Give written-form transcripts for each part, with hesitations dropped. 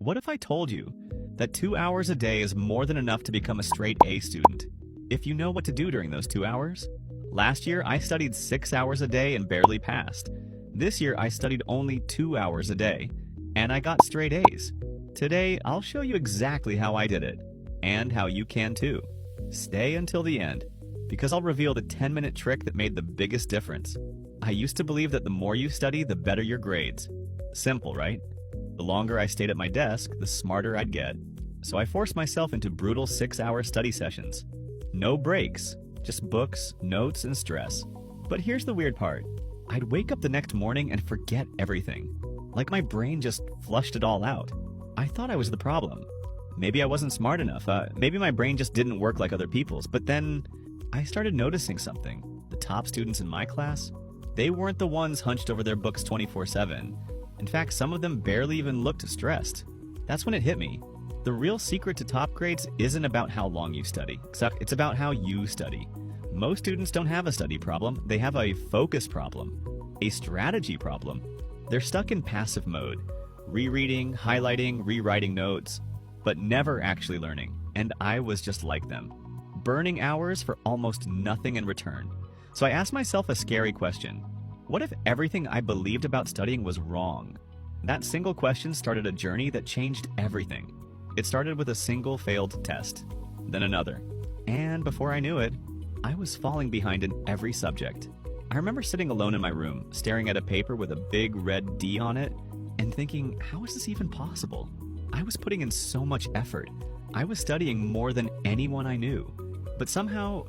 What if I told you that 2 hours a day is more than enough to become a straight A student, if you know what to do during those 2 hours? Last year, I studied 6 hours a day and barely passed. This year, I studied only 2 hours a day, and I got straight A's. Today, I'll show you exactly how I did it, and how you can too. Stay until the end, because I'll reveal the 10-minute trick that made the biggest difference. I used to believe that the more you study, the better your grades. Simple, right? The longer I stayed at my desk, the smarter I'd get. So I forced myself into brutal 6-hour study sessions. No breaks, just books, notes, and stress. But here's the weird part. I'd wake up the next morning and forget everything. Like my brain just flushed it all out. I thought I was the problem. Maybe I wasn't smart enough. Maybe my brain just didn't work like other people's. But then I started noticing something. The top students in my class, they weren't the ones hunched over their books 24/7. In fact, some of them barely even looked stressed. That's when it hit me. The real secret to top grades isn't about how long you study, except it's about how you study. Most students don't have a study problem, they have a focus problem, a strategy problem. They're stuck in passive mode, rereading, highlighting, rewriting notes, but never actually learning. And I was just like them, burning hours for almost nothing in return. So I asked myself a scary question. What if everything I believed about studying was wrong? That single question started a journey that changed everything. It started with a single failed test, then another. And before I knew it, I was falling behind in every subject. I remember sitting alone in my room, staring at a paper with a big red D on it, and thinking, how is this even possible? I was putting in so much effort. I was studying more than anyone I knew. But somehow,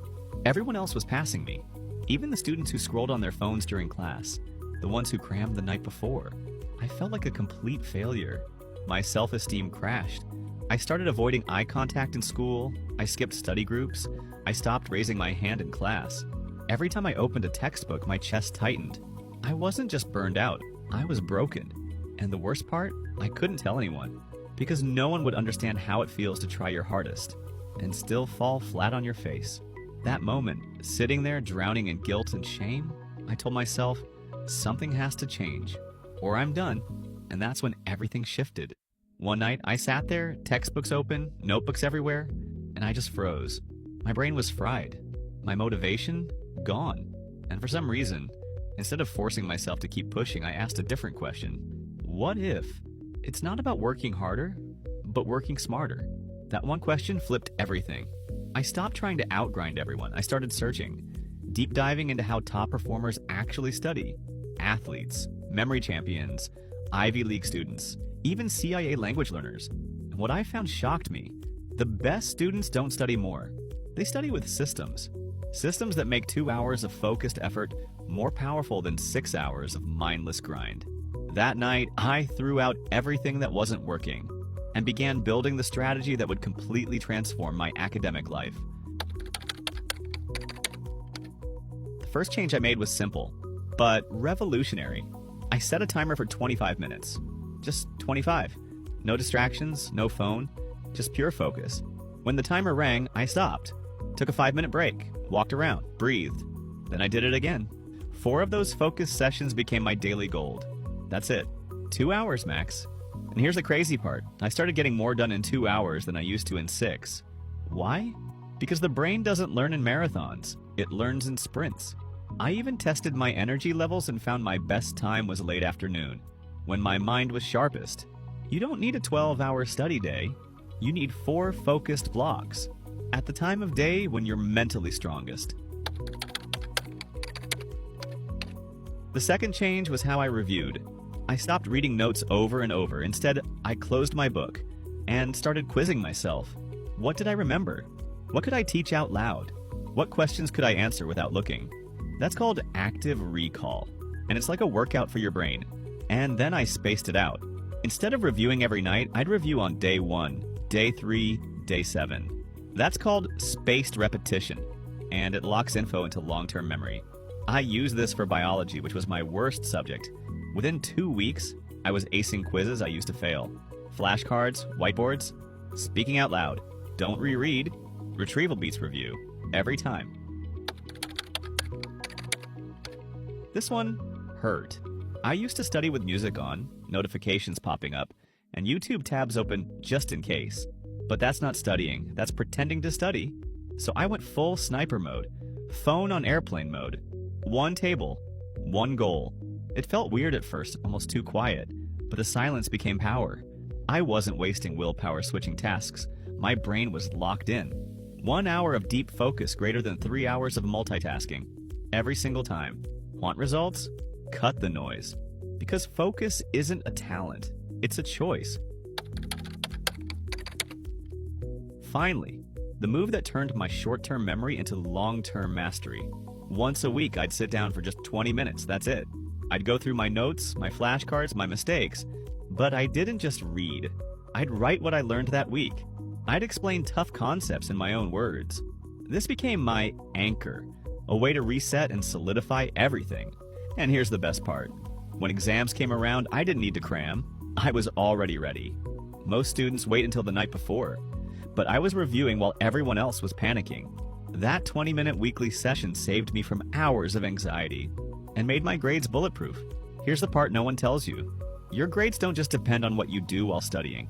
everyone else was passing me. Even the students who scrolled on their phones during class, the ones who crammed the night before. I felt like a complete failure. My self-esteem crashed. I started avoiding eye contact in school. I skipped study groups. I stopped raising my hand in class. Every time I opened a textbook, my chest tightened. I wasn't just burned out, I was broken. And the worst part, I couldn't tell anyone, because no one would understand how it feels to try your hardest and still fall flat on your face. That moment, sitting there drowning in guilt and shame, I told myself, something has to change, or I'm done. And that's when everything shifted. One night, I sat there, textbooks open, notebooks everywhere, and I just froze. My brain was fried. My motivation, gone. And for some reason, instead of forcing myself to keep pushing, I asked a different question. What if? It's not about working harder, but working smarter. That one question flipped everything. I stopped trying to outgrind everyone. I started searching, deep diving into how top performers actually study. Athletes, memory champions, Ivy League students, even CIA language learners. And what I found shocked me. The best students don't study more. They study with systems. Systems that make 2 hours of focused effort more powerful than 6 hours of mindless grind. That night, I threw out everything that wasn't working and began building the strategy that would completely transform my academic life. The first change I made was simple, but revolutionary. I set a timer for 25 minutes. Just 25. No distractions, no phone, just pure focus. When the timer rang, I stopped, took a 5-minute break, walked around, breathed. Then I did it again. 4 of those focus sessions became my daily gold. That's it. 2 hours max. And here's the crazy part. I started getting more done in 2 hours than I used to in 6. Why? Because the brain doesn't learn in marathons. It learns in sprints. I even tested my energy levels and found my best time was late afternoon, when my mind was sharpest. You don't need a 12-hour study day. You need 4 focused blocks, at the time of day when you're mentally strongest. The second change was how I reviewed. I stopped reading notes over and over. Instead, I closed my book and started quizzing myself. What did I remember? What could I teach out loud? What questions could I answer without looking? That's called active recall, and it's like a workout for your brain. And then I spaced it out. Instead of reviewing every night, I'd review on day 1, day 3, day 7. That's called spaced repetition, and it locks info into long-term memory. I used this for biology, which was my worst subject. Within 2 weeks, I was acing quizzes I used to fail. Flashcards, whiteboards, speaking out loud. Don't reread, retrieval beats review, every time. This one hurt. I used to study with music on, notifications popping up, and YouTube tabs open just in case. But that's not studying, that's pretending to study. So I went full sniper mode, phone on airplane mode, one table, one goal. It felt weird at first, almost too quiet, but the silence became power. I wasn't wasting willpower switching tasks. My brain was locked in. 1 hour of deep focus greater than 3 hours of multitasking. Every single time. Want results? Cut the noise. Because focus isn't a talent, it's a choice. Finally, the move that turned my short-term memory into long-term mastery. Once a week, I'd sit down for just 20 minutes, that's it. I'd go through my notes, my flashcards, my mistakes, but I didn't just read. I'd write what I learned that week. I'd explain tough concepts in my own words. This became my anchor, a way to reset and solidify everything. And here's the best part. When exams came around, I didn't need to cram. I was already ready. Most students wait until the night before, but I was reviewing while everyone else was panicking. That 20-minute weekly session saved me from hours of anxiety and made my grades bulletproof. Here's the part no one tells you. Your grades don't just depend on what you do while studying.